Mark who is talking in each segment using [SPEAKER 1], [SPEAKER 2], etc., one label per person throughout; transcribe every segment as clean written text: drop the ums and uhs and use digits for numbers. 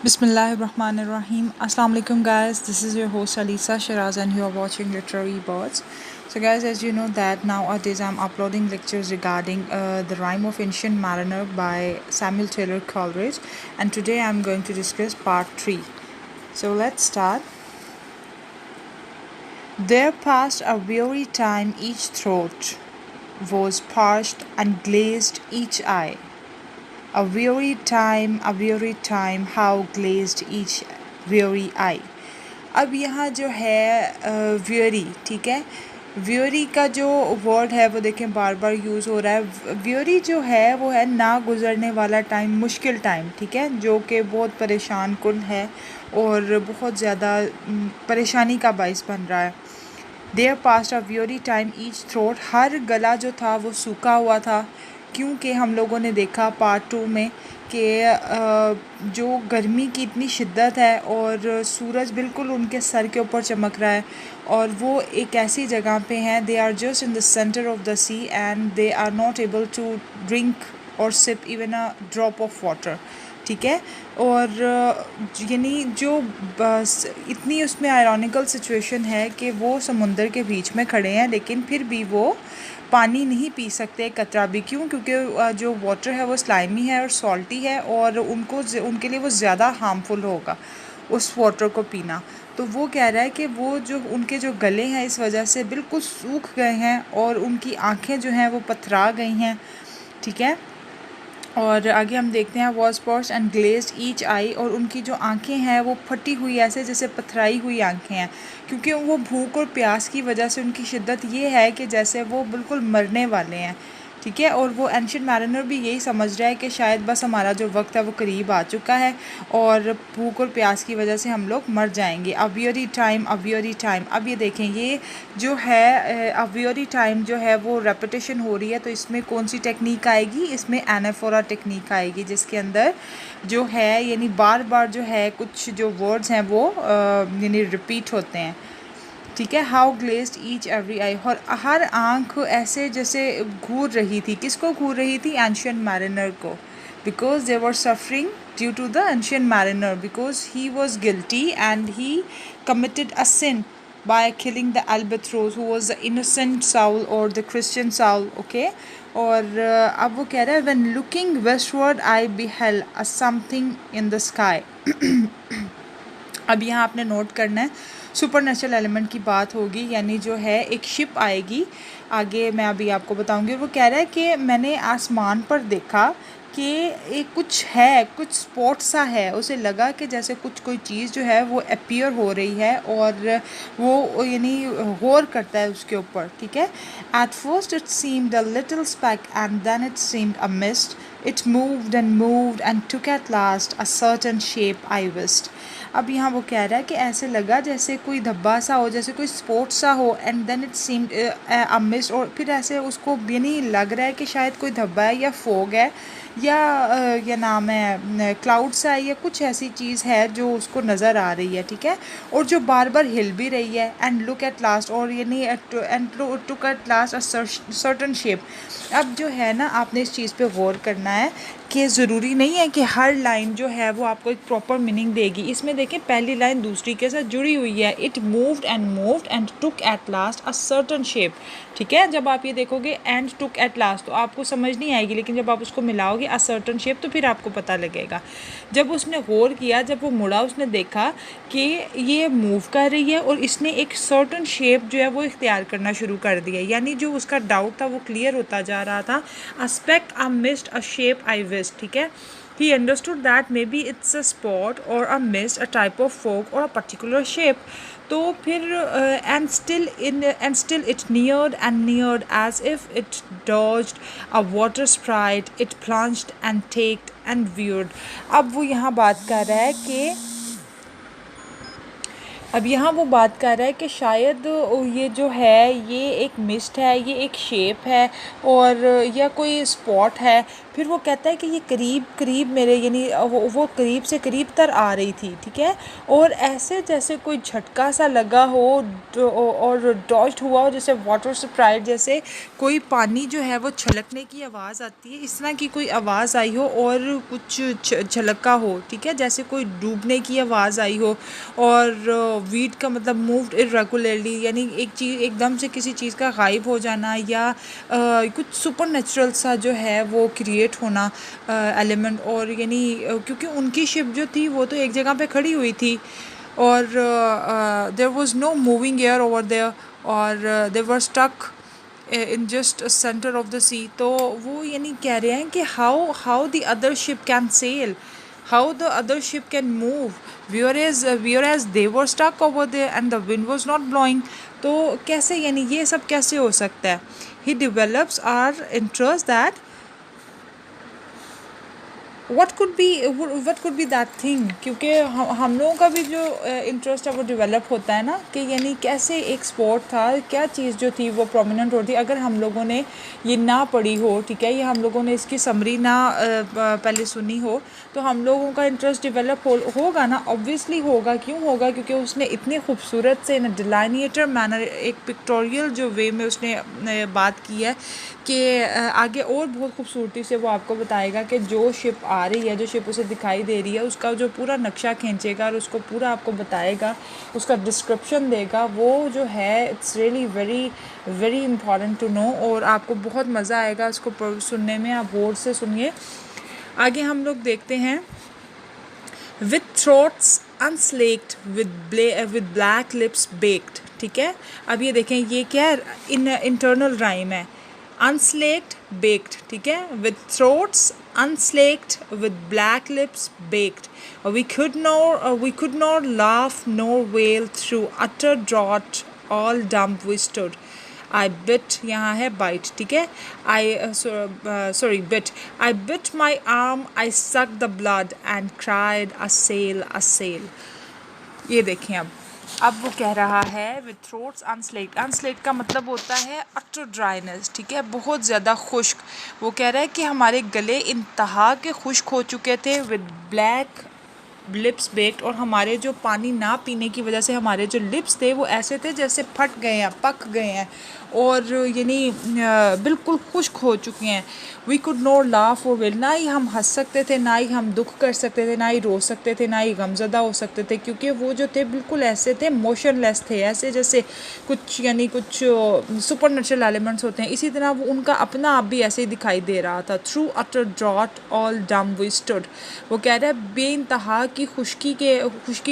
[SPEAKER 1] Bismillahirrahmanirrahim. Assalamu alaikum guys. This is your host Alisa Shiraz and you are watching Literary Birds. So guys, as you know that nowadays I'm uploading lectures regarding the Rime of Ancient Mariner by Samuel Taylor Coleridge, and today I'm going to discuss part 3. So let's start. There passed a weary time, each throat was parched and glazed each eye. A weary time, how glazed each weary eye. अब यहाँ जो है weary, ठीक है, weary का जो word है वो देखें बार बार यूज़ हो रहा है. weary जो है वो है ना गुजरने वाला टाइम, मुश्किल टाइम, ठीक है, जो कि बहुत परेशान कुन है और बहुत ज़्यादा परेशानी का बाइस बन रहा है. There passed a weary time, each throat, हर गला जो था वो सूखा हुआ था, क्योंकि हम लोगों ने देखा पार्ट 2 में कि जो गर्मी की इतनी शिद्दत है और सूरज बिल्कुल उनके सर के ऊपर चमक रहा है और वो एक ऐसी जगह पे हैं, they are just in the center of the sea and they are not able to drink और sip even a drop of water, ठीक है. और यानी जो इतनी उसमें आयरॉनिकल सिचुएशन है कि वो समुंदर के बीच में खड़े हैं लेकिन फिर भी वो पानी नहीं पी सकते कतरा भी. क्यों? क्योंकि जो वाटर है वो स्लाइमी है और सॉल्टी है और उनके लिए वो ज़्यादा हार्मफुल होगा उस वाटर को पीना. तो वो कह रहा है कि वो जो उनके जो गले हैं इस वजह से बिल्कुल सूख गए हैं और उनकी आँखें जो हैं वो पथरा गई हैं, ठीक है. और आगे हम देखते हैं was parched and glazed each eye, और उनकी जो आंखें हैं वो फटी हुई ऐसे जैसे पथराई हुई आंखें हैं, क्योंकि वो भूख और प्यास की वजह से उनकी शिद्दत ये है कि जैसे वो बिल्कुल मरने वाले हैं, ठीक है. और वो एंशिएंट मैरिनर भी यही समझ रहा है कि शायद बस हमारा जो वक्त है वो करीब आ चुका है और भूख और प्यास की वजह से हम लोग मर जाएंगे. A very time, a very time. अब ये देखें, ये जो है अ वेरी टाइम जो है वो रेपिटेशन हो रही है, तो इसमें कौन सी टेक्निक आएगी? इसमें एनाफोरा टेक्निक आएगी, जिसके अंदर जो है यानी बार बार जो है कुछ जो वर्ड्स हैं वो यानी रिपीट होते हैं, ठीक है. How glazed each every I, और हर आँख ऐसे जैसे घूर रही थी. किसको घूर रही थी? एंशिएंट मैरिनर को, because they were suffering due to the ancient mariner, because he was guilty and he committed a sin by killing the albatross who was the innocent soul or the Christian soul, okay. और अब वो कह रहा है when looking westward I beheld a something in the sky. अब यहाँ आपने note करना है सुपर नेचुरल एलिमेंट की बात होगी, यानी जो है एक शिप आएगी, आगे मैं अभी आपको बताऊंगी. वो कह रहा है कि मैंने आसमान पर देखा कि एक कुछ है, कुछ स्पॉट सा है, उसे लगा कि जैसे कुछ कोई चीज़ जो है वो अपीयर हो रही है और वो यानी गौर करता है उसके ऊपर, ठीक है. At first it seemed a little speck and then it seemed a mist. It moved and took at last a certain shape I wished. अब यहाँ वो कह रहा है कि ऐसे लगा जैसे कोई धब्बा सा हो, जैसे कोई स्पॉट सा हो, and then it seemed a mist, और फिर ऐसे उसको यानी लग रहा है कि शायद कोई धब्बा है या फोग है या क्या नाम है क्लाउड सा है या कुछ ऐसी चीज़ है जो उसको नज़र आ रही है, ठीक है. और जो बार बार हिल भी रही है. एंड लुक एट लास्ट, और यानी and took at last a certain shape. अब जो है ना, आपने इस चीज़ पे गौर करना है कि ज़रूरी नहीं है कि हर लाइन जो है वो आपको एक प्रॉपर मीनिंग देगी. इसमें देखें पहली लाइन दूसरी के साथ जुड़ी हुई है. It moved and took at last a certain shape, ठीक है. जब आप ये देखोगे एंड टुक एट लास्ट तो आपको समझ नहीं आएगी, लेकिन जब आप उसको मिलाओगे अ सर्टन शेप तो फिर आपको पता लगेगा. जब उसने गौर किया, जब वो मुड़ा, उसने देखा कि ये मूव कर रही है और इसने एक सर्टन शेप जो है वो इख्तियार करना शुरू कर दिया, यानी जो उसका डाउट था वो क्लियर होता जा रहा था. A speck, a mist, a shape I wish, ठीक है. He understood that maybe it's a spot or a mist, a type of fog or a particular shape. तो फिर and still it neared as if it dodged a water sprite. It plunged and taked and veered. अब वो यहाँ बात कर रहा है कि अब यहाँ वो बात कर रहा है कि शायद ये जो है ये एक मिस्ट है, ये एक शेप है और या कोई स्पॉट है. फिर वो कहता है कि ये करीब करीब मेरे यानी वो करीब से करीब तर आ रही थी, ठीक है, और ऐसे जैसे कोई झटका सा लगा हो और डॉस्ट हुआ हो, जैसे वाटर स्प्राइट जैसे कोई पानी जो है वो छलकने की आवाज़ आती है, इस तरह की कोई आवाज़ आई हो और कुछ झलका हो, ठीक है, जैसे कोई डूबने की आवाज़ आई हो। और वीट का मतलब मूव्ड इरेगुलरली, यानी एक चीज़ एकदम से किसी चीज़ का गायब हो जाना, या कुछ सुपर नेचुरल सा जो है वो क्रिएट होना एलिमेंट। और यानी क्योंकि उनकी शिप जो थी वो तो एक जगह पे खड़ी हुई थी, और there was no moving air over there, और they were stuck in just center of the sea. तो वो यानी कह रहे हैं कि how the other ship can sail, how the other ship can move, whereas they were stuck over there and the wind was not blowing। तो कैसे यानी ये सब कैसे हो सकता है? He develops our interest that what could be that thing, क्योंकि हम लोगों का भी जो इंटरेस्ट है वो डेवलप होता है ना, कि यानी कैसे एक स्पोर्ट था, क्या चीज़ जो थी वो प्रोमिनेंट होती। अगर हम लोगों ने ये ना पढ़ी हो, ठीक है, ये हम लोगों ने इसकी समरी ना पहले सुनी हो, तो हम लोगों का इंटरेस्ट डेवलप होगा ना, ऑब्वियसली होगा। क्यों होगा? क्योंकि उसने इतनी खूबसूरत से इन डिलाइनेटर मैनर, एक पिक्टोरियल जो वे में उसने बात की है कि आगे और बहुत खूबसूरती से वो आपको बताएगा कि जो शिप आ रही है, जो शिप उसे दिखाई दे रही है, उसका जो पूरा नक्शा खींचेगा और उसको पूरा आपको बताएगा, उसका डिस्क्रिप्शन देगा। वो जो है it's really very very important to know, और आपको बहुत मज़ा आएगा उसको सुनने में। आप गौर से सुनिए। आगे हम लोग देखते हैं, with throats unslaked with black lips baked, ठीक है। अब ये देखें, ये क्या है, इंटरनल राइम है, अनस्लेक्ड बेक्ड, ठीक है, with throats unslaked with black lips baked. We could not laugh nor wail through utter drought, all dumb we stood. I bit, यहाँ है bite, ठीक है, bit. I bit my arm, I sucked the blood and cried, a sail, a sail। ये देखें, अब वो कह रहा है विथ थ्रोट्स अनस्लेक्ड। अनस्लेक्ड का मतलब होता है अटर ड्राइनेस, ठीक है, बहुत ज़्यादा खुश्क। वो कह रहा है कि हमारे गले इंतहा के खुश्क हो चुके थे, विद ब्लैक लिप्स बेक्ड, और हमारे जो पानी ना पीने की वजह से हमारे जो लिप्स थे वो ऐसे थे जैसे फट गए हैं, पक गए हैं, और यानी बिल्कुल खुश्क हो चुके हैं। वी कुड नॉट लाफ और विल, ना ही हम हंस सकते थे, ना ही हम दुख कर सकते थे, ना ही रो सकते थे, ना ही गमज़दा हो सकते थे, क्योंकि वो जो थे बिल्कुल ऐसे थे, मोशनलेस थे, ऐसे जैसे कुछ यानी कुछ सुपर नेचुरल एलिमेंट्स होते हैं, इसी तरह वो उनका अपना आप भी ऐसे ही दिखाई दे रहा था। थ्रू अटर ड्रॉट ऑल डम वी स्टूड। वो कह रहा है बेइंतहा की खुश्की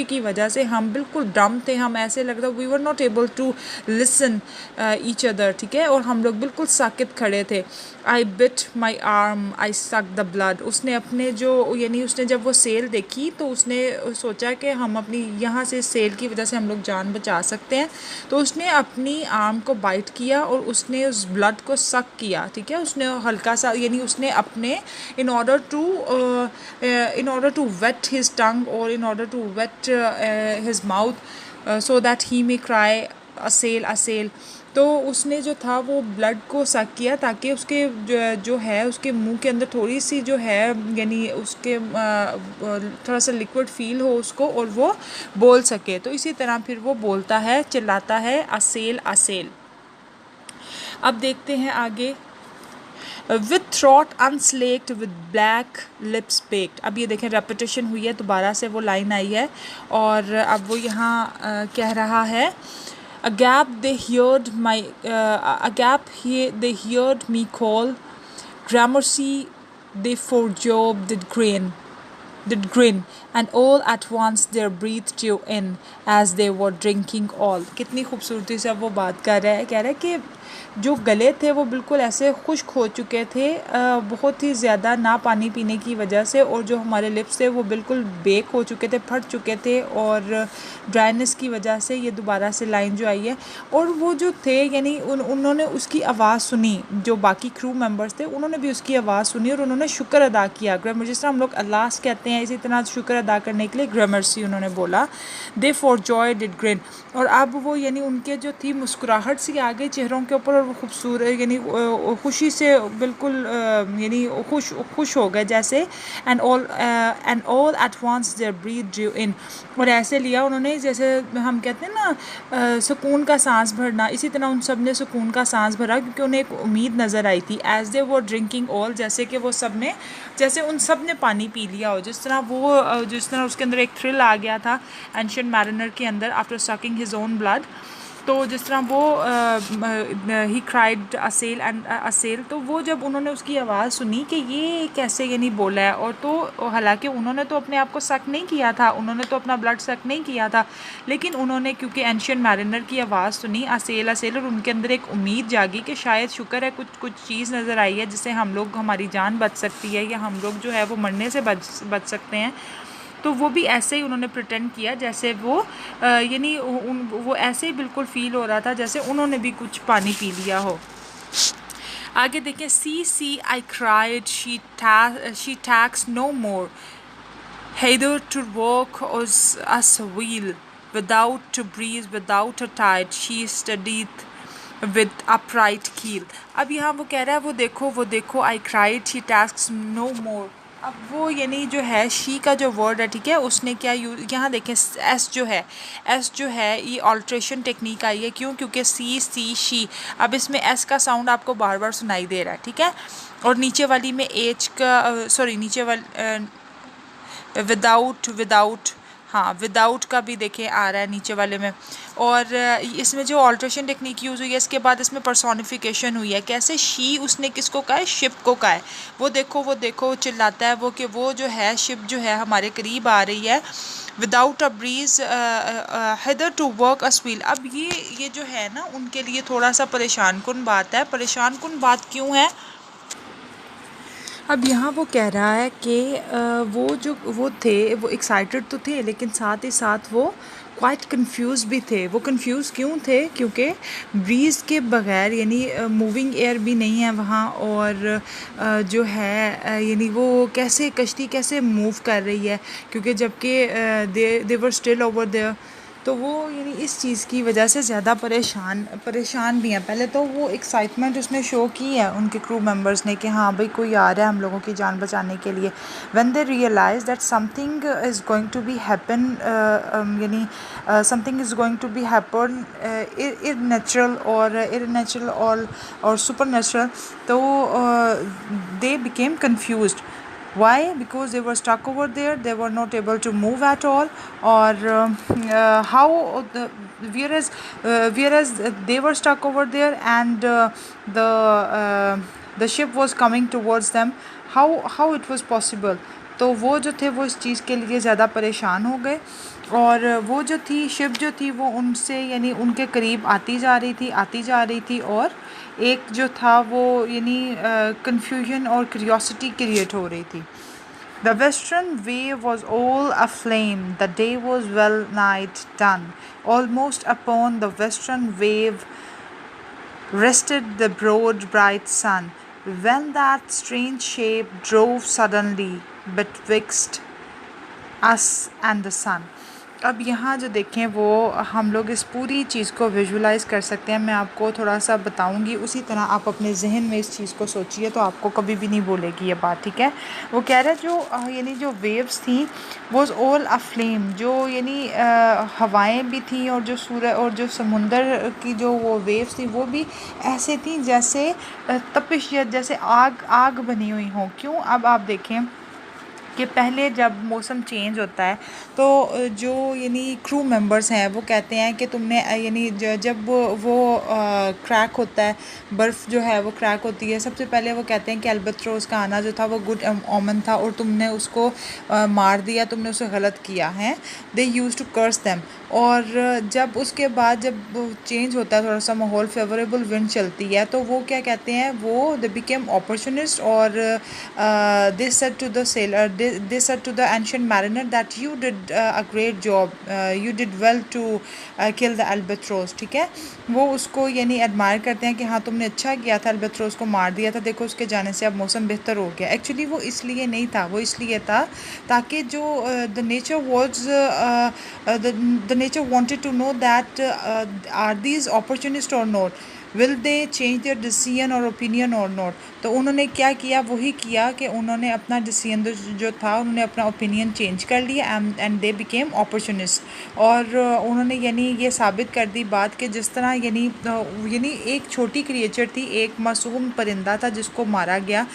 [SPEAKER 1] की वजह से हम बिल्कुल डम थे, हम ऐसे लग रहा, we were not able to listen each other, ठीक है, और हम लोग बिल्कुल साकित खड़े थे। आई bit my arm, I suck the blood. उसने अपने जो यानी उसने जब वो सेल देखी तो उसने सोचा कि हम अपनी यहाँ से सेल की वजह से हम लोग जान बचा सकते हैं, तो उसने अपनी आर्म को बाइट किया और उसने उस ब्लड को सक किया, ठीक है, उसने हल्का सा यानी उसने अपने in order to wet his tongue और in order to wet his mouth so that he may cry a sail. तो उसने जो था वो ब्लड को सक किया ताकि उसके जो है उसके मुंह के अंदर थोड़ी सी जो है यानी उसके थोड़ा सा लिक्विड फील हो उसको और वो बोल सके। तो इसी तरह फिर वो बोलता है, चिल्लाता है, असेल असेल। अब देखते हैं आगे, with throat unslaked with black lips baked. अब ये देखें रेपिटेशन हुई है, दोबारा से वो लाइन आई है और अब वो यहाँ कह रहा है, A gap they heard me call, gramercy they for Job did grin, and all at once there breathed you in as they were drinking all। कितनी खूबसूरती से वो बात कर रहा है, कह रहा है कि जो गले थे वो बिल्कुल ऐसे खुश्क हो चुके थे बहुत ही ज़्यादा ना पानी पीने की वजह से, और जो हमारे लिप्स थे वो बिल्कुल बेक हो चुके थे, फट चुके थे, और ड्राइनेस की वजह से ये दोबारा से लाइन जो आई है। और वो जो थे यानी उन्होंने उसकी आवाज़ सुनी, जो बाकी क्रू मेंबर्स थे उन्होंने भी उसकी आवाज़ सुनी और उन्होंने शुक्र अदा किया। अगर जिस तरह हम लोग अल्लाह कहते हैं हैं इसी तरह शुक्र अदा करने के लिए ग्रामर्सी उन्होंने बोला। दे फॉर जॉय डिड ग्रिन, और अब वो यानी उनके जो थी मुस्कुराहट सी आ गई चेहरों के ऊपर, और वो खूबसूरत यानी खुशी से बिल्कुल यानी खुश हो गए जैसे। And all at once their breath drew in, और ऐसे लिया उन्होंने जैसे हम कहते हैं ना सुकून का सांस भरना, इसी तरह उन सब ने सुकून का सांस भरा क्योंकि उन्हें एक उम्मीद नज़र आई थी। एज दे वो ड्रिंकिंग ऑल, जैसे कि वो सब ने जैसे उन सब ने पानी पी लिया हो, जिस तरह उसके अंदर एक थ्रिल आ गया था एंशिएंट मैरिनर के अंदर after sucking his own blood. तो जिस तरह वो ही क्राइड असेल एंड असेल, तो वो जब उन्होंने उसकी आवाज़ सुनी कि ये कैसे यानी बोला है, और तो हालांकि उन्होंने तो अपने आप को सक नहीं किया था, उन्होंने तो अपना ब्लड सक नहीं किया था, लेकिन उन्होंने क्योंकि एंशिएंट मैरिनर की आवाज़ सुनी असेल असेल, और उनके अंदर एक उम्मीद जागी कि शायद शुक्र है कुछ चीज़ नज़र आई है जिससे हम लोग हमारी जान बच सकती है, या हम लोग जो है वो मरने से बच सकते हैं। तो वो भी ऐसे ही उन्होंने प्रिटेंड किया जैसे वो यानी वो ऐसे ही बिल्कुल फील हो रहा था जैसे उन्होंने भी कुछ पानी पी लिया हो। आगे देखें, see I cried she tacks no more hither to walk as a wheel without to breeze without a tide she studied with upright keel। अब यहाँ वो कह रहा है वो देखो I cried she tasks no more. अब वो यानी जो है शी का जो वर्ड है, ठीक है, उसने क्या यूज, यहाँ देखें एस जो है ये ऑल्ट्रेशन टेक्निक आई है। क्यों? क्योंकि सी शी, अब इसमें एस का साउंड आपको बार बार सुनाई दे रहा है, ठीक है, और नीचे वाली में एच का नीचे वाली विदाउट हाँ विदाउट का भी देखें आ रहा है नीचे वाले में। और इसमें जो ऑल्ट्रेशन टेक्निक यूज़ हुई है इसके बाद इसमें पर्सोनिफिकेशन हुई है। कैसे? शी उसने किसको कहा है? शिप को कहा है। वो देखो चिल्लाता है वो कि वो जो है शिप जो है हमारे करीब आ रही है। Without a breeze hither to work a weal. अब ये जो है ना उनके लिए थोड़ा सा परेशान कुन बात है। परेशान कुन बात क्यों है? अब यहाँ वो कह रहा है कि वो थे वो एक्साइटेड तो थे लेकिन साथ ही साथ वो क्वाइट कंफ्यूज भी थे। वो कंफ्यूज क्यों थे? क्योंकि ब्रीज़ के बगैर यानी मूविंग एयर भी नहीं है वहाँ, और जो है यानी वो कैसे कश्ती कैसे मूव कर रही है, क्योंकि जबकि दे वर स्टिल ओवर देयर। तो वो यानी इस चीज़ की वजह से ज़्यादा परेशान भी हैं। पहले तो वो एक्साइटमेंट उसने शो की है उनके क्रू मेंबर्स ने कि हाँ भाई कोई आ रहा है हम लोगों की जान बचाने के लिए। When they realize that something is going to be happen यानी something is going to be happen unnatural और सुपर नेचुरल, तो they became confused. Why? Because they were stuck over there. They were not able to move at all. Or how whereas they were stuck over there and the ship was coming towards them. How it was possible? तो वो जो थे वो इस चीज़ के लिए ज़्यादा परेशान हो गए, और वो जो थी शिप जो थी वो उनसे यानी उनके करीब आती जा रही थी और एक जो था वो यानी कन्फ्यूजन और क्यूरियोसिटी क्रिएट हो रही थी। The western wave was all aflame, the day was well nigh done. Almost upon the western wave rested the broad bright sun, when that strange shape drove suddenly betwixt us and the sun। अब यहाँ जो देखें वो हम लोग इस पूरी चीज़ को विजुलाइज़ कर सकते हैं। मैं आपको थोड़ा सा बताऊँगी, उसी तरह आप अपने जहन में इस चीज़ को सोचिए तो आपको कभी भी नहीं बोलेगी ये बात, ठीक है। वो कह रहा है जो यानी जो वेव्स थी वो ऑल अफ्लेम, जो यानी हवाएं भी थी और जो सूरज और जो समुंदर की जो वो वेव्स थी वो भी ऐसे थी जैसे तपिश जैसे आग बनी हुई हो। क्यों? अब आप देखें कि पहले जब मौसम चेंज होता है तो जो यानी क्रू मेंबर्स हैं वो कहते हैं कि तुमने यानी जब वो क्रैक होता है, बर्फ़ जो है वो क्रैक होती है, सबसे पहले वो कहते हैं कि अल्बत्रोस का आना जो था वो गुड ओमन था और तुमने उसको मार दिया, तुमने उसे गलत किया है। दे यूज़ टू कर्स देम। और जब उसके बाद जब चेंज होता है थोड़ा सा माहौल, फेवरेबल विंड चलती है, तो वो क्या कहते हैं, वो दे बिकेम अपॉर्चुनिस्ट और they said to the sailor, they said to the ancient mariner that you did a great job, you did well to kill the albatross. ठीक है, वो उसको यानी एडमायर करते हैं कि हाँ तुमने अच्छा किया था, अल्बाट्रोस को मार दिया था, देखो उसके जाने से अब मौसम बेहतर हो गया। एक्चुअली वो इसलिए नहीं था, वो इसलिए था ताकि जो the nature was the nature wanted to know that are these opportunists or not, will they change their decision or opinion or not। तो उन्होंने क्या किया, वही किया कि उन्होंने अपना डिसीजन जो था, उन्होंने अपना ओपिनियन चेंज कर लिया एंड दे बिकेम अपॉर्चुनिस्ट। और उन्होंने यानी ये साबित कर दी बात कि जिस तरह यानी एक छोटी क्रिएचर थी, एक मासूम परिंदा था जिसको मारा गया,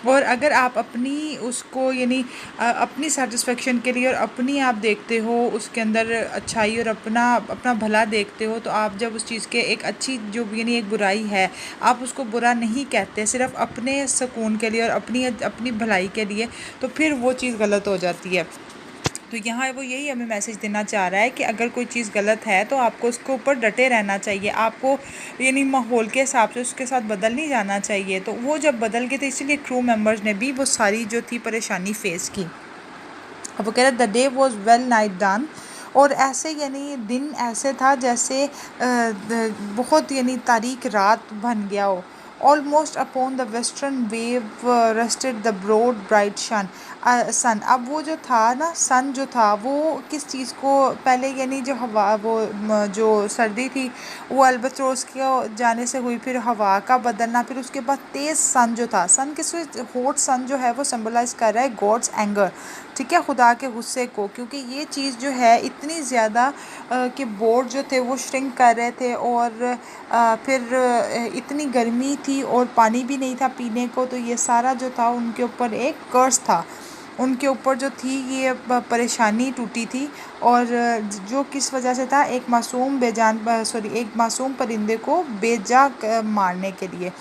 [SPEAKER 1] और अगर आप अपनी उसको यानी अपनी सेटिस्फेक्शन के लिए और अपनी आप देखते हो उसके अंदर अच्छाई और अपना अपना भला देखते हो, तो आप जब उस चीज़ के एक अच्छी जो यानी एक बुराई है, आप उसको बुरा नहीं कहते सिर्फ अपने सुकून के लिए और अपनी अपनी भलाई के लिए, तो फिर वो चीज़ गलत हो जाती है। तो यहाँ वो यही हमें मैसेज देना चाह रहा है कि अगर कोई चीज़ गलत है तो आपको उसके ऊपर डटे रहना चाहिए, आपको यानी माहौल के हिसाब से उसके साथ बदल नहीं जाना चाहिए। तो वो जब बदल गए थे, इसीलिए क्रू मेंबर्स ने भी वो सारी जो थी परेशानी फेस की। अब वो कह रहे the day was well night done, और ऐसे यानी दिन ऐसे था जैसे बहुत यानी तारीक रात बन गया हो। Almost upon the western wave rested the broad bright sun. अब वो जो था ना, सन जो था वो किस चीज़ को पहले यानी जो हवा वो जो सर्दी थी वो अल्बत्रोस के जाने से हुई, फिर हवा का बदलना, फिर उसके बाद तेज़ सन जो था, सन किस हॉट सन जो है वो सिंबलाइज कर रहा है गॉड्स एंगर। ठीक है, खुदा के गुस्से को, क्योंकि ये चीज़ जो है इतनी ज़्यादा कि बोर्ड जो थे वो श्रिंक कर रहे थे, और फिर इतनी गर्मी थी और पानी भी नहीं था पीने को, तो ये सारा जो था उनके ऊपर एक कर्स था, उनके ऊपर जो थी ये परेशानी टूटी थी। और जो किस वजह से था, एक मासूम एक मासूम परिंदे को बेजा मारने के लिए।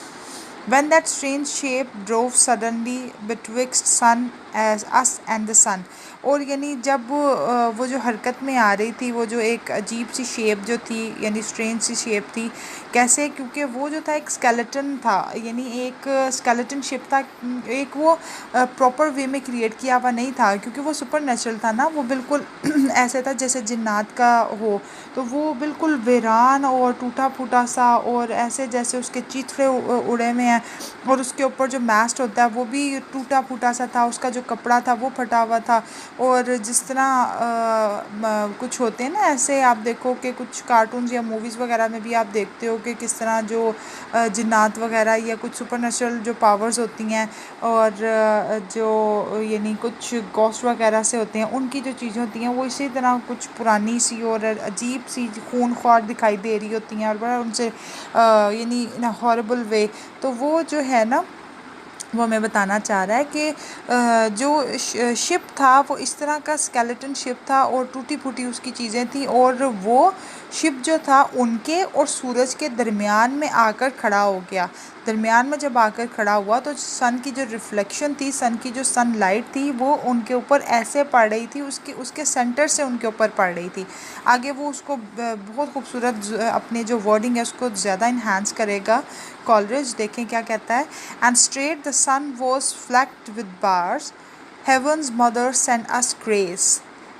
[SPEAKER 1] When that strange shape drove suddenly betwixt sun as us and the sun। और यानी जब वो जो हरकत में आ रही थी, वो जो एक अजीब सी शेप जो थी, यानी स्ट्रेंज सी शेप थी, कैसे, क्योंकि वो जो था एक स्केलेटन था, यानी एक स्केलेटन शेप था, एक वो प्रॉपर वे में क्रिएट किया हुआ नहीं था, क्योंकि वो सुपर नेचुरल था ना, वो बिल्कुल ऐसे था जैसे जिन्नात का हो, तो वो बिल्कुल वीरान और टूटा फूटा सा, और ऐसे जैसे उसके चीथड़े उड़े हुए हैं, और उसके ऊपर जो मैस्ट होता है वो भी टूटा फूटा सा था, उसका जो कपड़ा था वो फटा हुआ था। और जिस तरह कुछ होते हैं ना ऐसे, आप देखो कि कुछ कार्टून्स या मूवीज़ वगैरह में भी आप देखते हो कि किस तरह जो जिन्नात वगैरह या कुछ सुपर नेचुरल जो पावर्स होती हैं, और जो यानी कुछ गॉस्ट वगैरह से होते हैं, उनकी जो चीज़ें होती हैं वो इसी तरह कुछ पुरानी सी और अजीब सी खून ख्वार दिखाई दे रही होती हैं, और बड़ा उनसे यानी इन हॉरिबल वे। तो वो जो है ना, वो हमें बताना चाह रहा है कि जो शिप था वो इस तरह का स्केलेटन शिप था, और टूटी फूटी उसकी चीज़ें थी, और वो शिप जो था उनके और सूरज के दरमियान में आकर खड़ा हो गया। दरमियान में जब आकर खड़ा हुआ तो सन की जो रिफ्लेक्शन थी, सन की जो सनलाइट थी, वो उनके ऊपर ऐसे पड़ रही थी, उसके सेंटर से उनके ऊपर पड़ रही थी। आगे वो उसको बहुत खूबसूरत अपने जो वर्डिंग है उसको ज़्यादा इन्हांस करेगा कॉलरिज। देखें क्या कहता है। And straight the sun was flecked with bars, heaven's mother sent us grace,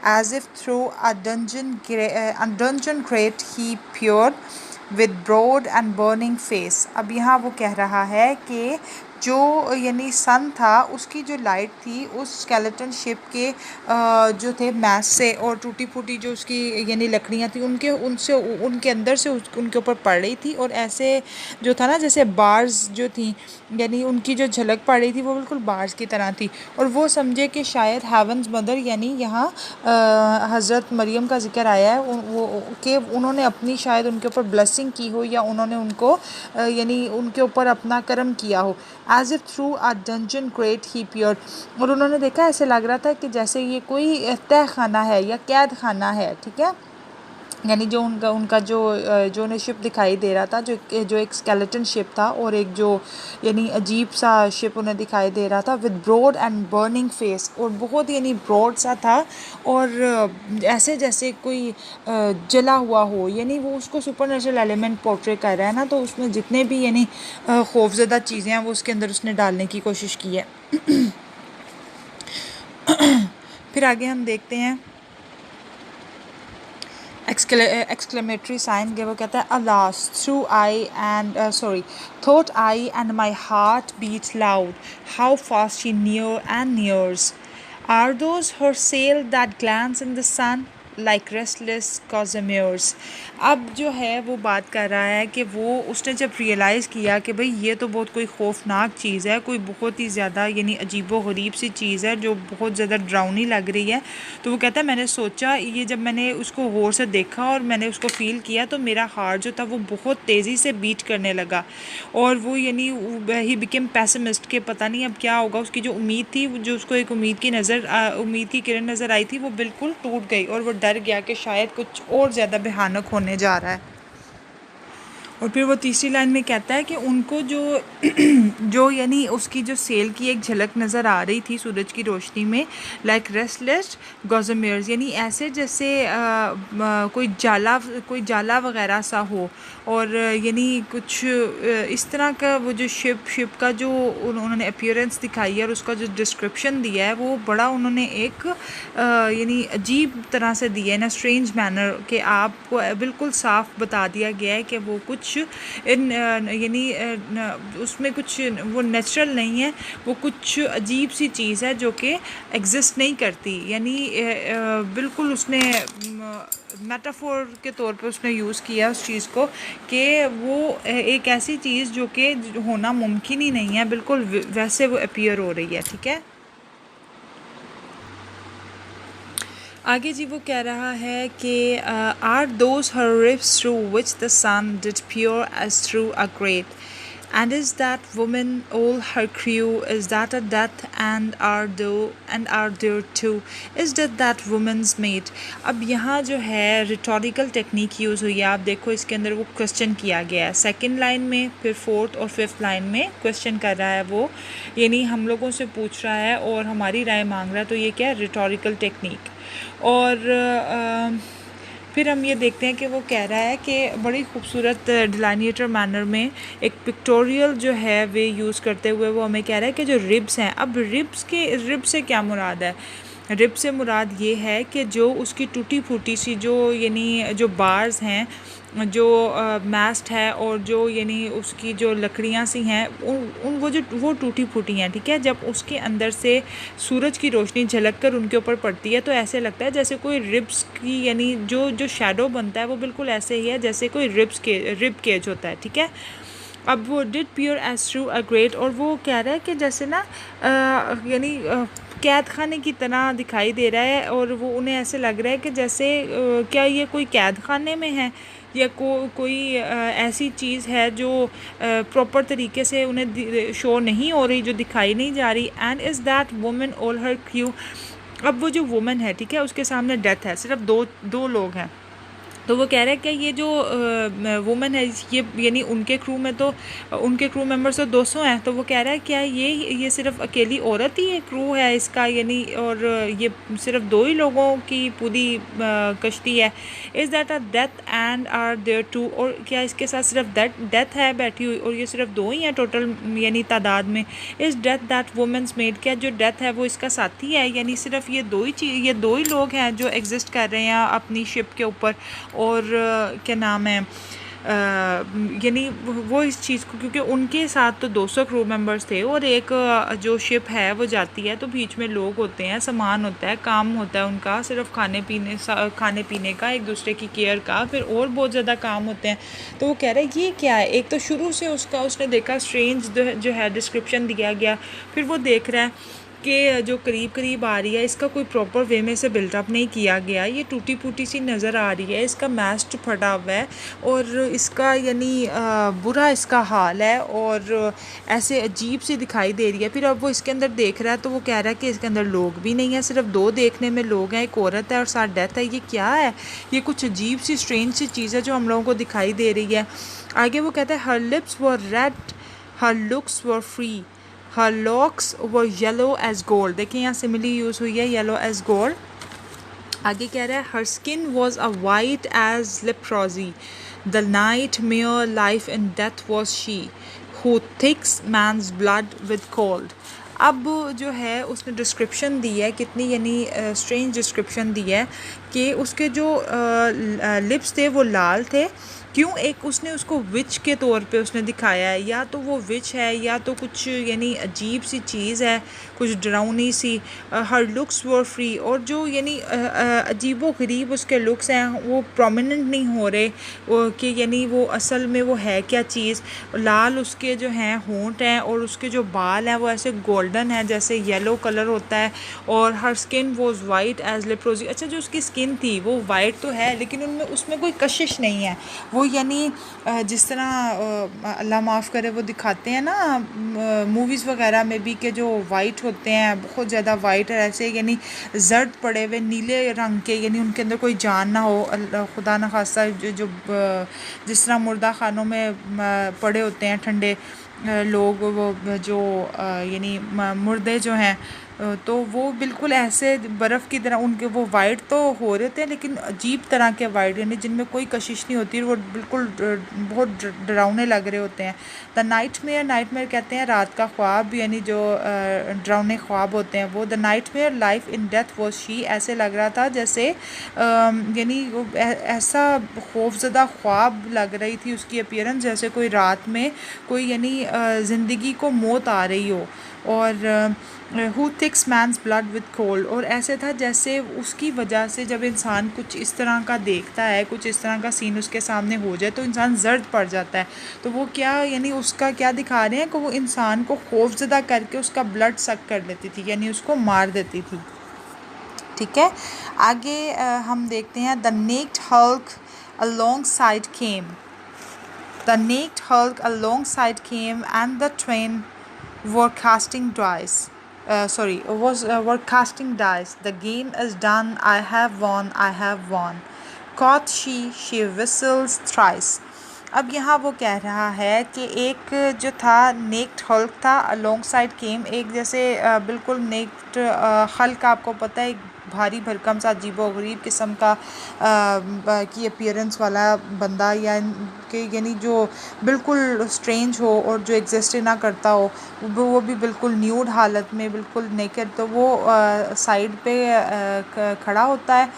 [SPEAKER 1] as if through a dungeon grate he peered with broad and burning face। अब यहाँ वो कह रहा है कि जो यानी सन था उसकी जो लाइट थी उस स्केलेटन शिप के जो थे मैस से, और टूटी फूटी जो उसकी यानी लकड़ियाँ थी उनके अंदर से उनके ऊपर पड़ रही थी, और ऐसे जो था ना जैसे बार्स जो थी, यानी उनकी जो झलक पड़ रही थी वो बिल्कुल बार्स की तरह थी। और वो समझे कि शायद हेवंस मदर यानी यहाँ हज़रत मरियम का जिक्र आया है, वो कि उन्होंने अपनी शायद उनके ऊपर ब्लेसिंग की हो, या उन्होंने उनको यानी उनके ऊपर अपना करम किया हो। As if through a dungeon grate he peered, और उन्होंने देखा ऐसे लग रहा था कि जैसे ये कोई तह खाना है या कैद खाना है। ठीक है, यानी जो उनका उनका जो उन्हें शिप दिखाई दे रहा था, जो एक स्केलेटन शिप था और एक जो यानी अजीब सा शिप उन्हें दिखाई दे रहा था with broad and burning face, और बहुत यानी ब्रॉड सा था और ऐसे जैसे कोई जला हुआ हो, यानी वो उसको सुपर नेचुरल एलिमेंट पोर्ट्रे कर रहा है ना, तो उसमें जितने भी यानी खौफजदा चीज़ें हैं वो उसके अंदर उसने डालने की कोशिश की है। फिर आगे हम देखते हैं exclamatory sign के, वो कहता है alas through I and thought I and my heart beat loud, how fast she near and nears, are those her sail that glance in the sun like restless gossameres। अब जो है वो बात कर रहा है कि वो उसने जब रियलाइज़ किया कि भाई ये तो बहुत कोई खौफनाक चीज़ है, कोई बहुत ही ज़्यादा यानी अजीबो गरीब सी चीज़ है जो बहुत ज़्यादा डरावनी लग रही है, तो वो कहता है मैंने सोचा, ये जब मैंने उसको गौर से देखा और मैंने उसको फ़ील किया तो मेरा हार्ट जो था वो बहुत तेज़ी से बीट करने लगा, और वो यानी ही बिकेम पैसिमिस्ट कि पता नहीं अब क्या होगा। उसकी जो उम्मीद थी, जो उसको एक उम्मीद की किरण नज़र आई थी, वो बिल्कुल टूट गई और वो डर गया कि शायद कुछ और ज़्यादा भयानक होने जा रहा है। और फिर वो तीसरी लाइन में कहता है कि उनको जो यानी उसकी जो सेल की एक झलक नज़र आ रही थी सूरज की रोशनी में, लाइक रेस्टलेस गॉसमेयर्स, यानी ऐसे जैसे कोई जाला वगैरह सा हो, और यानी कुछ इस तरह का वो जो शिप का जो उन्होंने अपीयरेंस दिखाई है और उसका जो डिस्क्रिप्शन दिया है वो बड़ा उन्होंने एक यानी अजीब तरह से दिया है ना, स्ट्रेंज मैनर के आपको बिल्कुल साफ बता दिया गया है कि वो कुछ यानी उसमें कुछ वो नेचुरल नहीं है, वो कुछ अजीब सी चीज़ है जो कि एग्जिस्ट नहीं करती, यानी बिल्कुल उसने मेटाफोर के तौर पे उसने यूज़ किया उस चीज़ को कि वो एक ऐसी चीज़ जो कि होना मुमकिन ही नहीं है, बिल्कुल वैसे वो अपीयर हो रही है। ठीक है, आगे जी वो कह रहा है कि are those her ribs through which the sun did peer as through a grate, and is that woman all her crew, is that a death and are there too, is that woman's mate। अब यहाँ जो है rhetorical technique use हुई है, आप देखो इसके अंदर वो क्वेश्चन किया गया है सेकंड लाइन में, फिर फोर्थ और फिफ्थ लाइन में क्वेश्चन कर रहा है वो, यानी हम लोगों से पूछ रहा है और हमारी राय मांग रहा है, तो ये क्या है, रिटोरिकल टेक्निक। और फिर हम ये देखते हैं कि वो कह रहा है कि बड़ी खूबसूरत डिलाइनेटर मैनर में एक पिक्टोरियल जो है वे यूज़ करते हुए वो हमें कह रहा है कि जो रिब्स हैं, अब रिब से क्या मुराद है, रिब से मुराद ये है कि जो उसकी टूटी फूटी सी जो यानी जो बार्स हैं, जो मास्ट है और जो यानी उसकी जो लकड़ियाँ सी हैं उन वो टूटी फूटी हैं। ठीक है, जब उसके अंदर से सूरज की रोशनी झलक कर उनके ऊपर पड़ती है तो ऐसे लगता है जैसे कोई रिब्स की यानी जो शैडो बनता है वो बिल्कुल ऐसे ही है जैसे कोई रिब केज होता है। ठीक है, अब वो did peer as through a grate, और वो कह रहा है कि जैसे ना यानी कैद खाने की तरह दिखाई दे रहा है, और वो उन्हें ऐसे लग रहा है कि जैसे क्या ये कोई कैद खाने में है या कोई ऐसी चीज़ है जो प्रॉपर तरीके से उन्हें शो नहीं हो रही, जो दिखाई नहीं जा रही। And is that woman all her crew, अब वो जो वुमन है, ठीक है, उसके सामने डेथ है, सिर्फ दो लोग हैं, तो वो कह रहे हैं कि ये जो वुमन है ये यानी उनके क्रू में तो उनके क्रू मेंबर्स तो 200 हैं, तो वो कह रहा है क्या ये सिर्फ अकेली औरत ही क्रू है इसका, यानी और ये सिर्फ 2 ही लोगों की पूरी कश्ती है। Is that a death and are there two, और क्या इसके साथ सिर्फ डेथ है बैठी हुई और ये सिर्फ 2 ही हैं टोटल यानी तादाद में। Is death that women's made, क्या जो डेथ है वो इसका साथी है, यानी सिर्फ ये 2 ही लोग हैं जो एग्जिस्ट कर रहे हैं अपनी शिप के ऊपर। और क्या नाम है यानी वो इस चीज़ को, क्योंकि उनके साथ तो 200 क्रू मेंबर्स थे और एक जो शिप है वो जाती है तो बीच में लोग होते हैं, सामान होता है, काम होता है उनका सिर्फ खाने पीने का, एक दूसरे की केयर का, फिर और बहुत ज़्यादा काम होते हैं। तो वो कह रहा है ये क्या है, एक तो शुरू से उसने देखा स्ट्रेंज जो है डिस्क्रिप्शन दिया गया, फिर वो देख रहा है के जो करीब करीब आ रही है, इसका कोई प्रॉपर वे में से बिल्डअप नहीं किया गया, ये टूटी फूटी सी नज़र आ रही है, इसका मैस्ट फटा हुआ है और इसका यानी बुरा इसका हाल है और ऐसे अजीब सी दिखाई दे रही है। फिर अब वो इसके अंदर देख रहा है तो वो कह रहा है कि इसके अंदर लोग भी नहीं है, सिर्फ 2 देखने में लोग हैं, एक औरत है और 7 डेथ है। ये क्या है? ये कुछ अजीब सी स्ट्रेंज सी चीज़ है जो हम लोगों को दिखाई दे रही है। आगे वो कहता है her lips were red, her looks were free, her locks were yellow as gold. देखिए यहाँ सिमिली यूज़ हुई है, येलो एज गोल्ड। आगे कह रहा है her skin was a white as leprosy, the nightmare life in death was she who thicks man's blood with cold. अब जो है उसने डिस्क्रिप्शन दी है, कितनी यानी स्ट्रेंज डिस्क्रिप्शन दी है कि उसके जो लिप्स थे वो लाल थे। क्यों? एक उसने उसको विच के तौर पे उसने दिखाया है, या तो वो विच है या तो कुछ यानी अजीब सी चीज़ है, कुछ डरावनी सी। हर लुक्स वर फ्री, और जो यानी अजीब व गरीब उसके लुक्स हैं वो प्रोमिनेंट नहीं हो रहे कि यानी वो असल में वो है क्या चीज़। लाल उसके जो हैं होंठ हैं और उसके जो बाल हैं वो ऐसे गोल्डन है जैसे येलो कलर होता है। और her skin was white as leprosy. अच्छा, जो उसकी स्किन थी वो वाइट तो है लेकिन उनमें उसमें कोई कशिश नहीं है। वो यानी जिस तरह अल्लाह माफ़ करे वो दिखाते हैं ना मूवीज़ वगैरह में भी कि जो वाइट होते हैं बहुत ज़्यादा वाइट है, ऐसे यानी जर्द पड़े हुए नीले रंग के, यानी उनके अंदर कोई जान ना हो, खुदा न खास्ता जो जिस तरह मुर्दा खानों में पड़े होते हैं ठंडे लोग, वो जो यानी मुर्दे जो हैं तो वो बिल्कुल ऐसे बर्फ़ की तरह उनके वो वाइट तो हो रहे थे लेकिन अजीब तरह के वाइट, यानी जिनमें कोई कशिश नहीं होती, वो बिल्कुल बहुत डरावने लग रहे होते हैं। द नाइटमेयर, नाइटमेयर कहते हैं रात का ख्वाब, यानी जो डरावने ख्वाब होते हैं वो। The nightmare life in death was she, ऐसे लग रहा था जैसे यानी ऐसा खौफजदा ख्वाब लग रही थी उसकी अपीयरेंस, जैसे कोई रात में कोई यानी ज़िंदगी को मौत आ रही हो। और who thicks man's blood with cold, और ऐसे था जैसे उसकी वजह से जब इंसान कुछ इस तरह का देखता है, कुछ इस तरह का सीन उसके सामने हो जाए तो इंसान जर्द पड़ जाता है। तो वो क्या यानी उसका क्या दिखा रहे हैं कि वो इंसान को खौफजदा करके उसका ब्लड सक कर लेती थी, यानी उसको मार देती थी। ठीक है, आगे हम देखते हैं the naked hulk alongside came, the naked Hulk alongside came, and the twain were casting dice. Were casting dice. The game is done. I have won. I have won. Quoth she. She whistles thrice. अब यहाँ वो कह रहा है कि एक जो था नेक्ड हल्क था, अलोंग साइड केम, एक जैसे बिल्कुल नेक्ड हल्क, आपको पता है भारी भरकम सा अजीबो गरीब किस्म का की अपीयरेंस वाला बंदा, या कि यानी जो बिल्कुल स्ट्रेंज हो और जो एग्जिस्ट ना करता हो, वो भी बिल्कुल न्यूड हालत में, बिल्कुल नेकेड, तो वो साइड पे खड़ा होता है।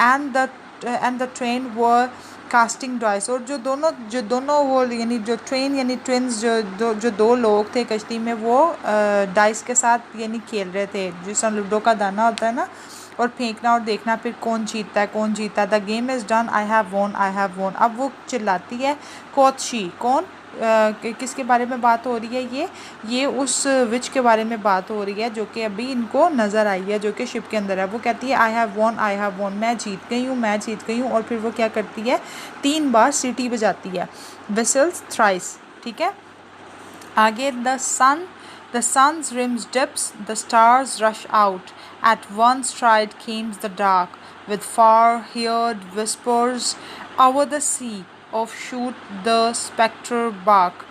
[SPEAKER 1] एंड द ट्रेन वो कास्टिंग डाइस, और जो दोनों वो यानी जो ट्रेन यानी ट्विन्स जो दो लोग थे कश्ती में, वो डाइस के साथ यानी खेल रहे थे, जिस लूडो का दाना होता है ना, और फेंकना और देखना फिर कौन जीतता है कौन जीतता। The game is done, I have वोन, आई हैव वोन। अब वो चिल्लाती है कोतशी, कौन किसके बारे में बात हो रही है? ये उस विच के बारे में बात हो रही है जो कि अभी इनको नज़र आई है, जो कि शिप के अंदर है। वो कहती है I have von, I have von, मैं जीत गई हूँ, मैं जीत गई हूँ। और फिर वो क्या करती है, 3 बार सीटी बजाती है, विसल्स थ्राइस। ठीक है, आगे the sun's rims dips, the stars rush out, at one stride comes the dark, with far-heard whispers over the sea, offshoot the spectre bark.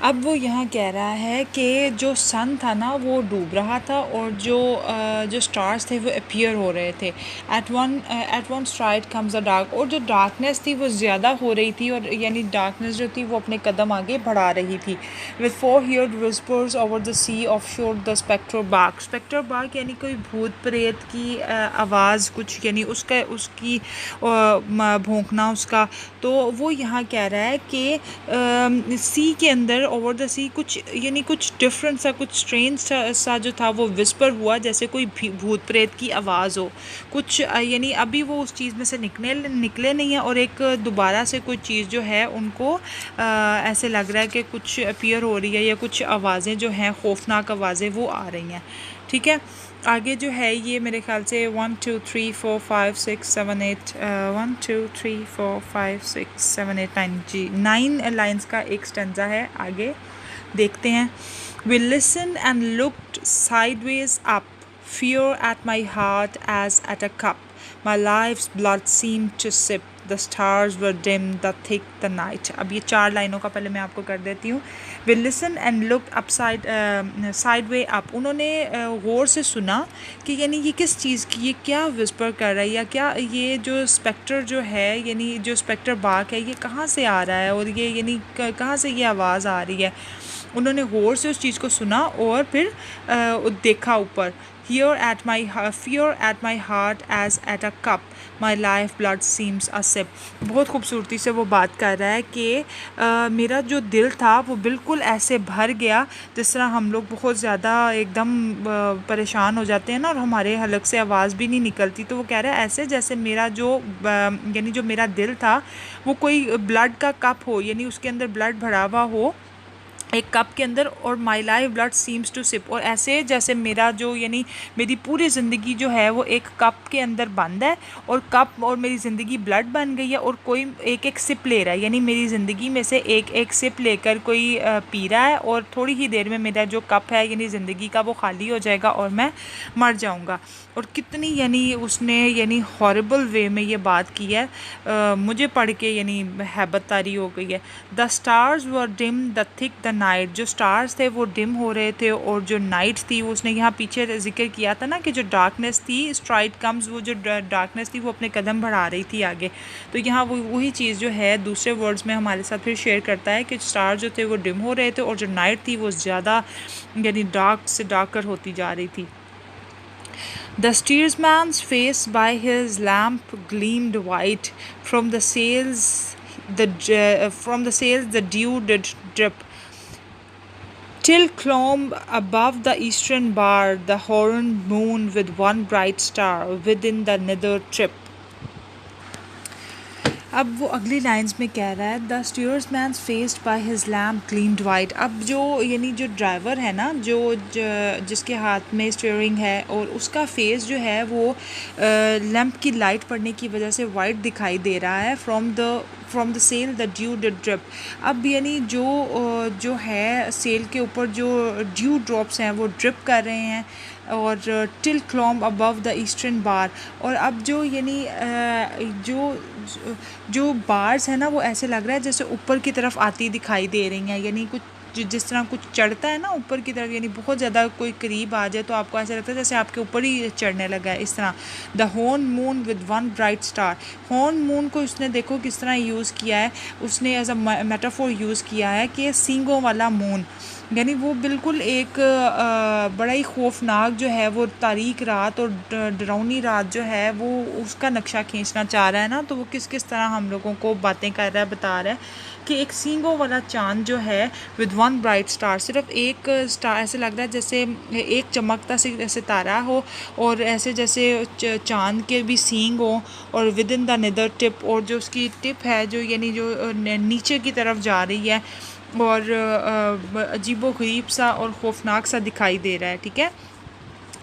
[SPEAKER 1] अब वो यहाँ कह रहा है कि जो सन था ना वो डूब रहा था और जो स्टार्स थे वो अपीयर हो रहे थे। At one stride comes the dark, और जो डार्कनेस थी वो ज़्यादा हो रही थी, और यानी डार्कनेस जो थी वो अपने कदम आगे बढ़ा रही थी। With 4 heard whispers over the sea off shore the spectre bark. Spectre bark यानी कोई भूत प्रेत की आवाज़, कुछ यानी उसकी भौंकना उसका। तो वो यहाँ कह रहा है कि सी के अंदर ओवर द सी, कुछ यानी कुछ डिफरेंट सा, कुछ स्ट्रेंज सा जो था वो विस्पर हुआ, जैसे कोई भूत प्रेत की आवाज़ हो कुछ, यानी अभी वो उस चीज़ में से निकले नहीं है, और एक दोबारा से कोई चीज़ जो है उनको ऐसे लग रहा है कि कुछ अपीयर हो रही है, या कुछ आवाज़ें जो हैं खौफनाक आवाज़ें वो आ रही हैं। ठीक है, आगे जो है ये मेरे ख्याल से 1 2 3 4 5 6 7 8 1 2 3 4 5 6 7 8 9 जी 9 लाइन्स का एक स्टेंजा है। आगे देखते हैं। We listened and looked sideways up, fear at my heart as at a cup. My life's blood seemed to sip. The stars were dim, the thick the night. अब ये 4 लाइनों का पहले मैं आपको कर देती हूँ। We listened and looked upside sideway up. उन्होंने गौर से सुना कि यानी ये किस चीज़ की, ये क्या विस्पर कर रहा है, या क्या ये जो स्पेक्टर जो है, यानी जो स्पेक्टर बाग है, ये कहाँ से आ रहा है, और ये यानी कहाँ से ये आवाज़ आ रही है। उन्होंने गौर से उस चीज़ को सुना और फिर देखा ऊपर। fear at my heart as at a cup, my life blood seems a sip. बहुत खूबसूरती से वो बात कर रहा है कि मेरा जो दिल था वो बिल्कुल ऐसे भर गया, जिस तरह हम लोग बहुत ज़्यादा एकदम परेशान हो जाते हैं ना, और हमारे हलक से आवाज़ भी नहीं निकलती। तो वो कह रहा है ऐसे जैसे मेरा जो यानी जो मेरा दिल था वो कोई ब्लड का कप हो, यानी उसके अंदर ब्लड भरा हुआ हो एक कप के अंदर, और my life blood seems to sip, और ऐसे जैसे मेरा जो यानी मेरी पूरी ज़िंदगी जो है वो एक कप के अंदर बंद है, और कप और मेरी ज़िंदगी ब्लड बन गई है, और कोई एक एक सिप ले रहा है, यानी मेरी ज़िंदगी में से एक एक सिप लेकर कोई पी रहा है, और थोड़ी ही देर में मेरा जो कप है यानी ज़िंदगी का वो खाली हो जाएगा और मैं मर जाऊँगा। और कितनी यानी उसने यानी हॉरिबल वे में ये बात की है, मुझे पढ़ के यानी हैबत तारी हो गई है। The stars were dim the thick the night, जो स्टार्स थे वो डिम हो रहे थे, और जो नाइट थी उसने यहाँ पीछे जिक्र किया था ना कि जो डार्कनेस थी, स्ट्राइट कम्स, वो जो डार्कनेस थी वो अपने कदम बढ़ा रही थी आगे। तो यहाँ वही चीज़ जो है दूसरे वर्ड्स में हमारे साथ फिर शेयर करता है कि स्टार जो थे वो डिम हो रहे थे, और जो नाइट थी वो ज़्यादा यानी डार्क से डार्कर होती जा रही थी। The steersman's face by his lamp gleamed white. From the sails, the dew did drip. Till clomb above the eastern bar the horned moon with one bright star within the nether trip. अब वो अगली lines में कह रहा है the steersman faced by his lamp gleamed white. अब जो यानी जो ड्राइवर है ना, जिसके हाथ में स्टीयरिंग है, और उसका फेस जो है वो लैम्प की लाइट पड़ने की वजह से वाइट दिखाई दे रहा है। From the sails the dew did drip. अब यानी जो है सेल के ऊपर जो ड्यू ड्रॉप्स हैं वो ड्रिप कर रहे हैं, और टिल क्लॉम्ब अबव द ईस्टर्न बार। और अब जो यानी जो बार्स है ना वो ऐसे लग रहा है जैसे ऊपर की तरफ आती दिखाई दे रही हैं, यानी कुछ जिस तरह कुछ चढ़ता है ना ऊपर की तरफ, यानी बहुत ज़्यादा कोई करीब आ जाए तो आपको ऐसा लगता है जैसे आपके ऊपर ही चढ़ने लगा है, इस तरह। The horn moon with one bright star. Horn moon को उसने देखो किस तरह यूज़ किया है, उसने एज अ मेटाफोर यूज़ किया है कि सींगों वाला मून, यानी वो बिल्कुल एक बड़ा ही खौफनाक जो है वो तारीक रात और डरावनी रात जो है वो उसका नक्शा खींचना चाह रहा है ना। तो वो किस तरह हम लोगों को बातें कर रहा है, बता रहा है कि एक सींगों वाला चांद जो है विद वन ब्राइट स्टार, सिर्फ एक स्टार, ऐसे लग रहा है जैसे एक चमकता से तारा हो, और ऐसे जैसे चांद के भी सींग हो, और within the nether tip, और जो उसकी टिप है जो यानी जो नीचे की तरफ जा रही है, और अजीबो गरीब सा और खौफनाक सा दिखाई दे रहा है। ठीक है,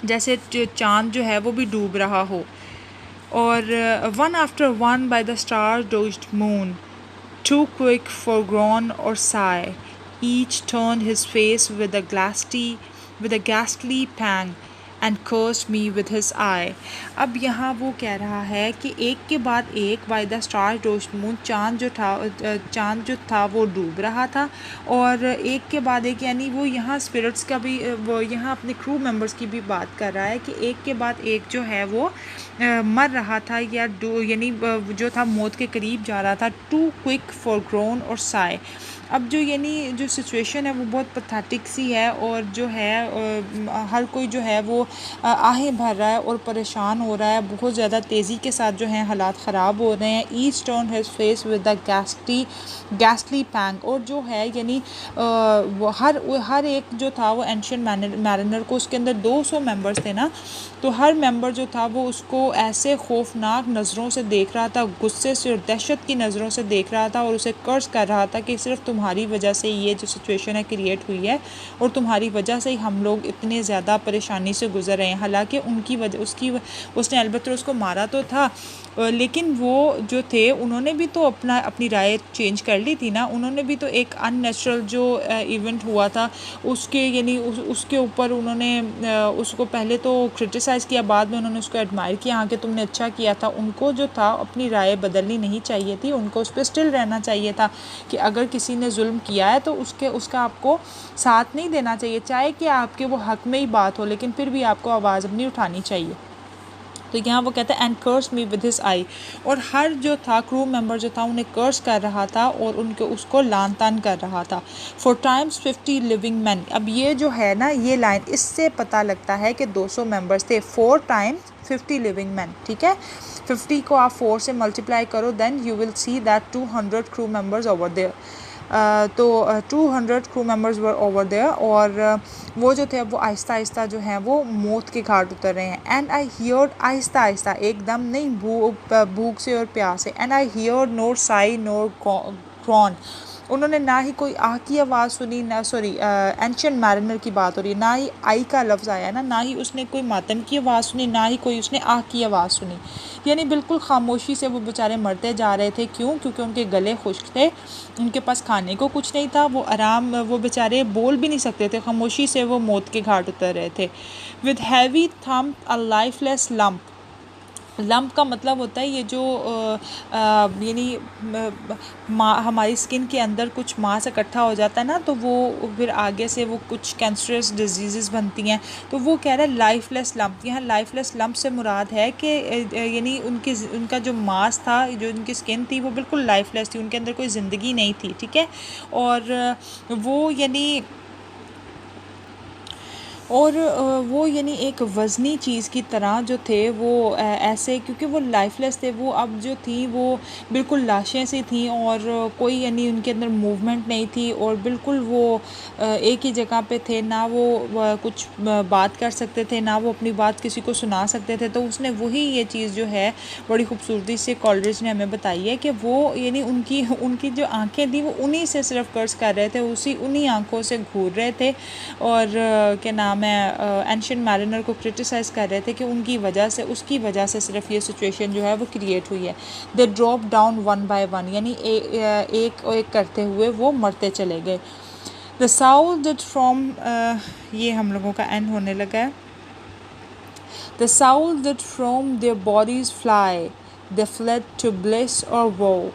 [SPEAKER 1] जैसे चांद जो है वो भी डूब रहा हो। और one after one by the star dozed moon, too quick for groan or sigh, each turned his face with a ghastly pang and cursed me with his eye. अब यहाँ वो कह रहा है कि एक के बाद एक by the stars dozed moon, चांद जो था वो डूब रहा था, और एक के बाद एक, यानी वो यहाँ स्पिरिट्स का भी, वो यहाँ अपने क्रू मेंबर्स की भी बात कर रहा है कि एक के बाद एक जो है वो मर रहा था, या यानी जो था मौत के करीब जा रहा था। टू क्विक फॉर ग्रोन और साय। अब जो यानी जो सिचुएशन है वो बहुत पथेटिक सी है, और जो है हर कोई जो है वो आहें भर रहा है और परेशान हो रहा है, बहुत ज़्यादा तेज़ी के साथ जो है हालात ख़राब हो रहे हैं। Each turn his face with the ghastly pang, और जो है यानी वो हर एक जो था वो एंशियंट मैरिनर को, उसके अंदर 200 मेंबर्स थे ना, तो हर मेंबर जो था वो उसको ऐसे खौफनाक नज़रों से देख रहा था, गुस्से से और दहशत की नज़रों से देख रहा था और उसे कर्ज कर रहा था कि सिर्फ तुम्हारी वजह से ये जो सिचुएशन है क्रिएट हुई है और तुम्हारी वजह से ही हम लोग इतने ज़्यादा परेशानी से गुजर रहे हैं। हालांकि उनकी वजह उसने अलबत्त उसको मारा तो था, लेकिन वो जो थे उन्होंने भी तो अपनी राय चेंज कर ली थी ना। उन्होंने भी तो एक अननेचुरल जो इवेंट हुआ था उसके यानी उसके ऊपर उन्होंने उसको पहले तो क्रिटिसाइज़ किया, बाद में उन्होंने उसको एडमायर किया, हाँ कि तुमने अच्छा किया था। उनको जो था अपनी राय बदलनी नहीं चाहिए थी, उनको उस पर स्टिल रहना चाहिए था कि अगर किसी ने जुल्म किया है तो उसका आपको साथ नहीं देना चाहिए, चाहे कि आपके वो हक में ही बात हो, लेकिन फिर भी आपको आवाज़ अपनी उठानी चाहिए। तो यहाँ वो कहता है and curse me with his eye, और हर जो था क्रू मेंबर जो था उन्हें कर्स कर रहा था और उनके उसको लान तान कर रहा था। फॉर टाइम्स 50 लिविंग मैन, अब ये जो है ना ये लाइन, इससे पता लगता है कि 200 मेंबर्स थे। 4 टाइम्स 50 लिविंग मैन, ठीक है, 50 को आप 4 से मल्टीप्लाई करो, then you will see that 200 crew members over there. तो 200 crew members were over there, और वो जो थे वो आहिस्ता आहिस्ता जो हैं वो मौत के घाट उतर रहे हैं। And I hear, Aahista Aahista, एकदम नहीं, भूख से और प्यास से। And I hear NOR Sai NOR grown, उन्होंने ना ही कोई आह की आवाज़ सुनी, ना सॉरी एंशियंट मैरिनर की बात हो रही है, ना ही आई का लफ्ज़ आया ना, ना ही उसने कोई मातम की आवाज़ सुनी, ना ही कोई उसने आह की आवाज़ सुनी। यानी बिल्कुल खामोशी से वो बेचारे मरते जा रहे थे। क्यों? क्योंकि उनके गले खुश्क थे, उनके पास खाने को कुछ नहीं था, वो बेचारे बोल भी नहीं सकते थे, खामोशी से वो मौत के घाट उतर रहे थे। With heavy thumb a lifeless lump, lump का मतलब होता है ये जो यानी हमारी स्किन के अंदर कुछ मांस इकट्ठा हो जाता है ना, तो वो फिर आगे से वो कुछ कैंसरस डिजीज़ बनती हैं। तो वो कह रहा है लाइफलेस लंप। यहाँ लाइफलेस लंप से मुराद है कि यानी उनका जो मांस था, जो उनकी स्किन थी, वो बिल्कुल लाइफलेस थी, उनके अंदर कोई ज़िंदगी नहीं थी, ठीक है। और वो यानी एक वज़नी चीज़ की तरह जो थे वो ऐसे, क्योंकि वो लाइफलेस थे, वो अब जो थी वो बिल्कुल लाशें सी थी और कोई यानी उनके अंदर मूवमेंट नहीं थी और बिल्कुल वो एक ही जगह पे थे, ना वो कुछ बात कर सकते थे, ना वो अपनी बात किसी को सुना सकते थे। तो उसने वही ये चीज़ जो है बड़ी खूबसूरती से कॉलरिज ने हमें बताई है कि वो यानी उनकी जो आँखें थी वो उन्हीं से सिर्फ कर्ज कर रहे थे, उन्हीं आँखों से घूर रहे थे और क्या नाम है एंशियंट मैरिनर को क्रिटिसाइज़ कर रहे थे कि उसकी वजह से सिर्फ ये सिचुएशन जो है वो क्रिएट हुई है। They drop down one by one, यानी एक एक करते हुए वो मरते चले गए। द साउल डिड फ्रॉम, ये हम लोगों का एंड होने लगा है। The soul did from their bodies fly, they fled to bliss और वो,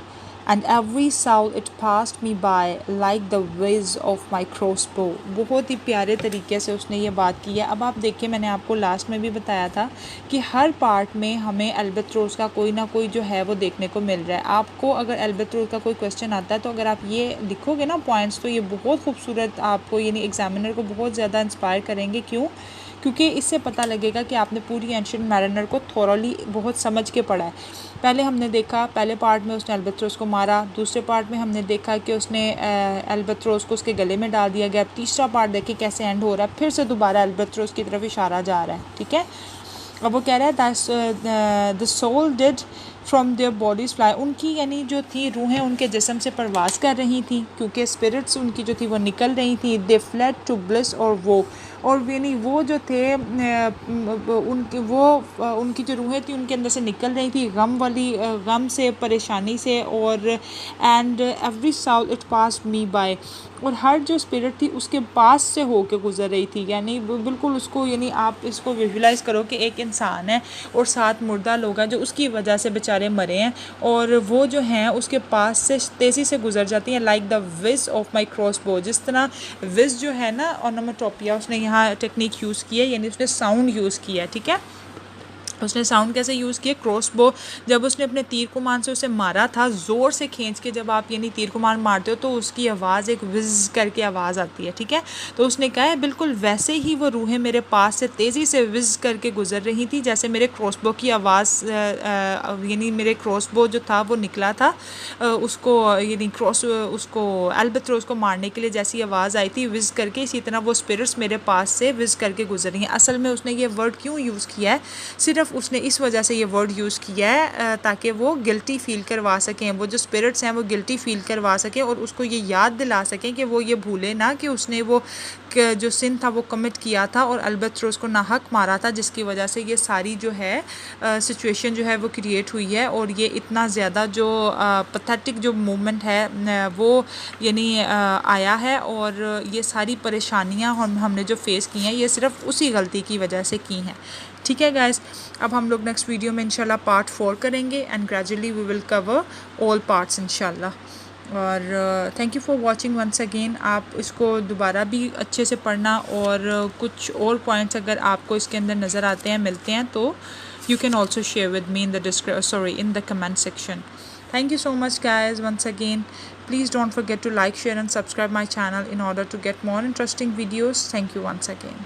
[SPEAKER 1] and every soul it passed me by like the whiz of my crossbow। बहुत ही प्यारे तरीके से उसने ये बात की है। अब आप देखिए, मैंने आपको लास्ट में भी बताया था कि हर पार्ट में हमें अल्बत्रोस का कोई ना कोई जो है वो देखने को मिल रहा है। आपको अगर अल्बत्रोस का कोई क्वेश्चन आता है तो अगर आप ये लिखोगे ना पॉइंट्स, तो ये बहुत खूबसूरत आपको यानी एग्जामिनर को बहुत ज़्यादा इंस्पायर करेंगे। क्यों? क्योंकि इससे पता लगेगा कि आपने पूरी एंशियंट मैरिनर को थॉरली बहुत समझ के पढ़ा है। पहले हमने देखा, पहले पार्ट में उसने अल्बत्रोस को मारा, दूसरे पार्ट में हमने देखा कि उसने अल्बत्रोस को उसके गले में डाल दिया गया। तीसरा पार्ट देखिए कैसे एंड हो रहा है, फिर से दोबारा अल्बत्रोस की तरफ इशारा जा रहा है, ठीक है। अब वो कह रहा है the soul did from their bodies fly, उनकी यानी जो थी रूहें उनके जिस्म से परवाज़ कर रही थी, क्योंकि स्पिरिट्स उनकी जो थी वो निकल रही थी। दे फ्लेड टू ब्लिस और वो, और यानी वो जो थे उनकी जो रूहें थी उनके अंदर से निकल रही थी गम से, परेशानी से। और and every soul it pass me by, और हर जो स्पिरिट थी उसके पास से होके गुजर रही थी। यानी बिल्कुल उसको, यानी आप इसको विजुलाइज करो कि एक इंसान है और 7 मुर्दा लोग हैं जो उसकी वजह से बेचारे मरे हैं, और वो जो हैं उसके पास से तेज़ी से गुजर जाती हैं। Like the whizz of my crossbow, जिस तरह विज जो है ना, ऑनोमेटोपिया उसने यहाँ टेक्निक यूज़ की है, यानी उसने साउंड यूज़ किया है, ठीक है। उसने साउंड कैसे यूज़ किया, क्रॉसबो जब उसने अपने तीर कमान से उसे मारा था, ज़ोर से खींच के जब आप यानी तीर कमान मारते हो तो उसकी आवाज़ एक विज़ करके आवाज़ आती है, ठीक है। तो उसने कहा है बिल्कुल वैसे ही वो रूहें मेरे पास से तेज़ी से विज़ करके गुजर रही थी जैसे मेरे क्रॉसबो की आवाज़, यानी मेरे क्रॉसबो जो था वो निकला था, उसको यानी उसको अल्बत्रोस को मारने के लिए जैसी आवाज़ आई थी विज़ करके, इसी तरह वो स्पिरिट्स मेरे पास से विज़ करके गुजर रही हैं। असल में उसने ये वर्ड क्यों यूज़ किया है, सिर्फ उसने इस वजह से ये वर्ड यूज़ किया है ताकि वो गिल्टी फील करवा सकें, वो जो स्पिरिट्स हैं वो गिल्टी फील करवा सकें और उसको ये याद दिला सकें कि वो ये भूले ना कि उसने वो जो सिन था वो कमिट किया था और अल्बत्रोस को नाहक मारा था, जिसकी वजह से ये सारी जो है सिचुएशन जो है वो क्रिएट हुई है और ये इतना ज़्यादा जो पथेटिक जो मूवमेंट है वो यानी आया है और ये सारी परेशानियां हमने जो फेस की हैं ये सिर्फ उसी गलती की वजह से की हैं। ठीक है गाइस, अब हम लोग नेक्स्ट वीडियो में इंशाल्लाह पार्ट 4 करेंगे and gradually we will cover all parts इंशाल्लाह। और thank you for watching once again. आप इसको दोबारा भी अच्छे से पढ़ना और कुछ और पॉइंट्स अगर आपको इसके अंदर नज़र आते हैं मिलते हैं तो you can also share with me in the in the comment section. Thank you so much guys once again. Please don't forget to like, share and subscribe my channel in order to get more interesting videos. Thank you once again.